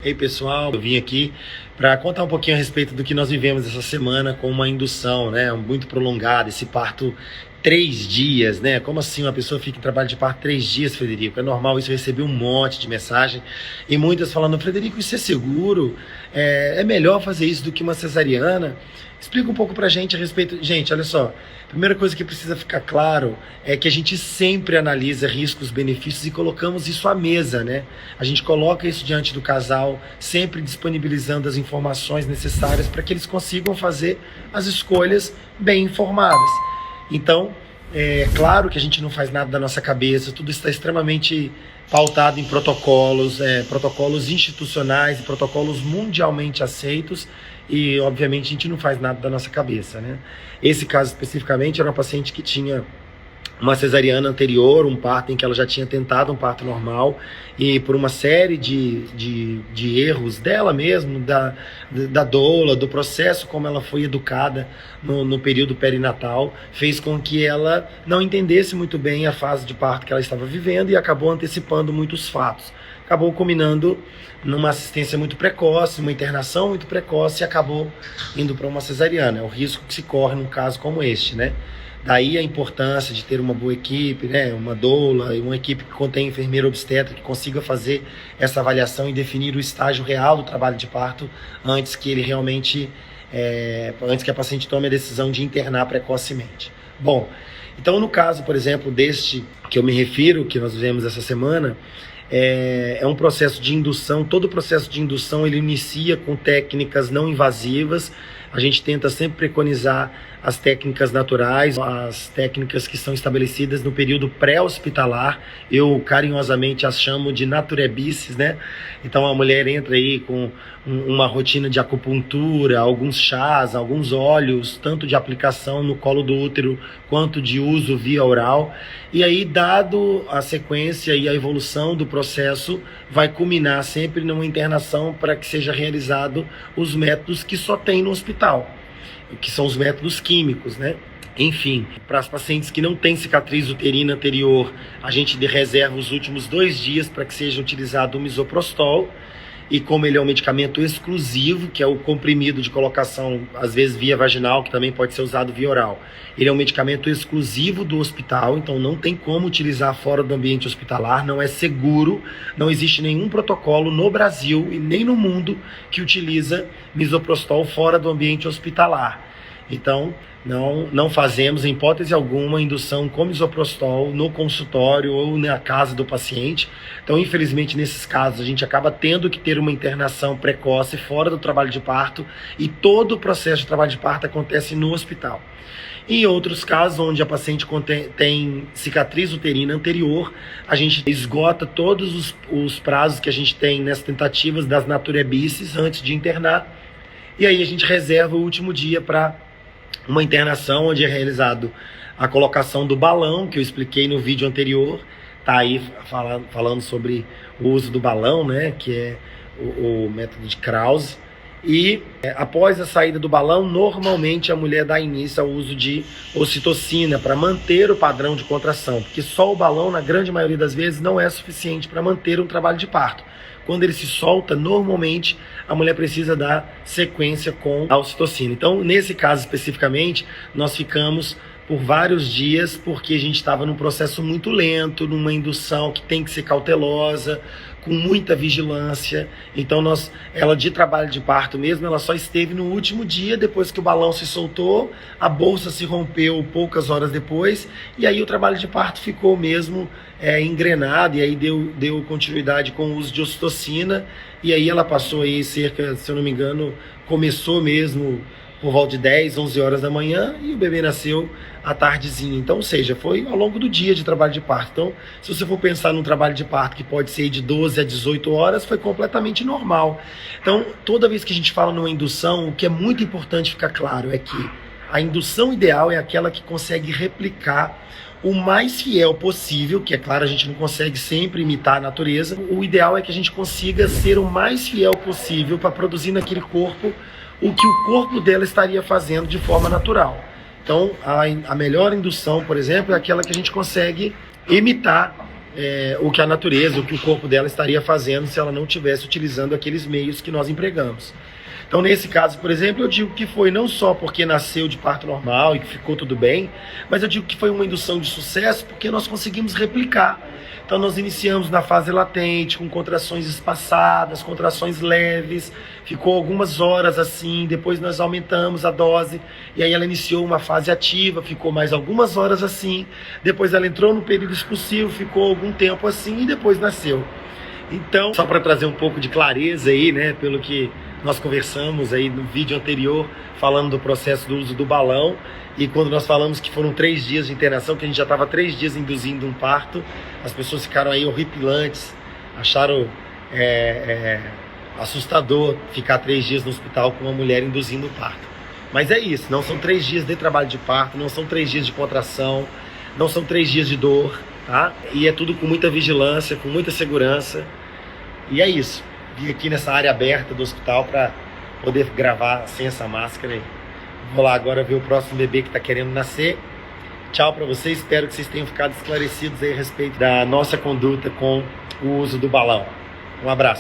Ei pessoal, eu vim aqui para contar um pouquinho a respeito do que nós vivemos essa semana com uma indução, né, muito prolongada, esse parto 3 dias, né? Como assim uma pessoa fica em trabalho de parto 3 dias, Frederico? É normal isso, eu recebi um monte de mensagem e muitas falando, Frederico, isso é seguro? É melhor fazer isso do que uma cesariana? Explica um pouco pra gente a respeito. Gente, olha só, a primeira coisa que precisa ficar claro é que a gente sempre analisa riscos, benefícios e colocamos isso à mesa, né? A gente coloca isso diante do casal, sempre disponibilizando as informações necessárias para que eles consigam fazer as escolhas bem informadas. Então, é claro que a gente não faz nada da nossa cabeça, tudo está extremamente pautado em protocolos, protocolos institucionais e protocolos mundialmente aceitos e, obviamente, a gente não faz nada da nossa cabeça, né? Esse caso especificamente era uma paciente que tinha uma cesariana anterior, um parto em que ela já tinha tentado um parto normal e por uma série de erros dela mesmo, da doula, do processo como ela foi educada no período perinatal, fez com que ela não entendesse muito bem a fase de parto que ela estava vivendo e acabou antecipando muitos fatos. Acabou culminando numa assistência muito precoce, uma internação muito precoce e acabou indo para uma cesariana. É o risco que se corre num caso como este, né? Daí a importância de ter uma boa equipe, né? Uma doula e uma equipe que contém enfermeiro obstetra que consiga fazer essa avaliação e definir o estágio real do trabalho de parto antes que ele realmente, antes que a paciente tome a decisão de internar precocemente. Bom, então no caso, por exemplo, deste que eu me refiro, que nós vivemos essa semana, é um processo de indução. Todo o processo de indução ele inicia com técnicas não invasivas. A gente tenta sempre preconizar as técnicas naturais, as técnicas que são estabelecidas no período pré-hospitalar. Eu carinhosamente as chamo de naturebices, né? Então a mulher entra aí com uma rotina de acupuntura, alguns chás, alguns óleos, tanto de aplicação no colo do útero quanto de uso via oral. E aí, dado a sequência e a evolução do processo, vai culminar sempre numa internação para que seja realizado os métodos que só tem no hospital, que são os métodos químicos, né? Enfim, para as pacientes que não têm cicatriz uterina anterior, a gente reserva os últimos 2 dias para que seja utilizado o misoprostol. E como ele é um medicamento exclusivo, que é o comprimido de colocação, às vezes via vaginal, que também pode ser usado via oral. Ele é um medicamento exclusivo do hospital, então não tem como utilizar fora do ambiente hospitalar, não é seguro, não existe nenhum protocolo no Brasil e nem no mundo que utiliza misoprostol fora do ambiente hospitalar. Então, não fazemos, em hipótese alguma, indução com misoprostol no consultório ou na casa do paciente. Então, infelizmente, nesses casos, a gente acaba tendo que ter uma internação precoce fora do trabalho de parto e todo o processo de trabalho de parto acontece no hospital. Em outros casos, onde a paciente tem cicatriz uterina anterior, a gente esgota todos os prazos que a gente tem nessas tentativas das naturebices antes de internar. E aí a gente reserva o último dia para uma internação onde é realizado a colocação do balão, que eu expliquei no vídeo anterior, tá aí falando sobre o uso do balão, né, que é o método de Krause. E após a saída do balão, normalmente a mulher dá início ao uso de ocitocina para manter o padrão de contração, porque só o balão, na grande maioria das vezes, não é suficiente para manter um trabalho de parto. Quando ele se solta, normalmente a mulher precisa dar sequência com a ocitocina. Então, nesse caso especificamente, nós ficamos por vários dias porque a gente estava num processo muito lento, numa indução que tem que ser cautelosa, com muita vigilância. Então ela de trabalho de parto mesmo, ela só esteve no último dia, depois que o balão se soltou, a bolsa se rompeu poucas horas depois, e aí o trabalho de parto ficou mesmo engrenado, e aí deu continuidade com o uso de ocitocina, e aí ela passou aí cerca, se eu não me engano, começou mesmo por volta de 10, 11 horas da manhã e o bebê nasceu à tardezinha. Então, ou seja, foi ao longo do dia de trabalho de parto. Então, se você for pensar num trabalho de parto que pode ser de 12 a 18 horas, foi completamente normal. Então, toda vez que a gente fala numa indução, o que é muito importante ficar claro é que a indução ideal é aquela que consegue replicar o mais fiel possível, que é claro, a gente não consegue sempre imitar a natureza. O ideal é que a gente consiga ser o mais fiel possível para produzir naquele corpo o que o corpo dela estaria fazendo de forma natural. Então, a melhor indução, por exemplo, é aquela que a gente consegue imitar o que a natureza, o que o corpo dela estaria fazendo se ela não estivesse utilizando aqueles meios que nós empregamos. Então, nesse caso, por exemplo, eu digo que foi não só porque nasceu de parto normal e que ficou tudo bem, mas eu digo que foi uma indução de sucesso porque nós conseguimos replicar. Então, nós iniciamos na fase latente, com contrações espaçadas, contrações leves, ficou algumas horas assim, depois nós aumentamos a dose, e aí ela iniciou uma fase ativa, ficou mais algumas horas assim, depois ela entrou no período expulsivo, ficou algum tempo assim, e depois nasceu. Então, só para trazer um pouco de clareza aí, né, pelo que nós conversamos aí no vídeo anterior, falando do processo do uso do balão, e quando nós falamos que foram 3 dias de internação, que a gente já estava 3 dias induzindo um parto, as pessoas ficaram aí horripilantes, acharam assustador ficar 3 dias no hospital com uma mulher induzindo o parto. Mas é isso, não são 3 dias de trabalho de parto, não são 3 dias de contração, não são 3 dias de dor, tá? E é tudo com muita vigilância, com muita segurança, e é isso. Vim aqui nessa área aberta do hospital para poder gravar sem essa máscara aí. Vou lá agora ver o próximo bebê que está querendo nascer. Tchau para vocês, espero que vocês tenham ficado esclarecidos aí a respeito da nossa conduta com o uso do balão. Um abraço.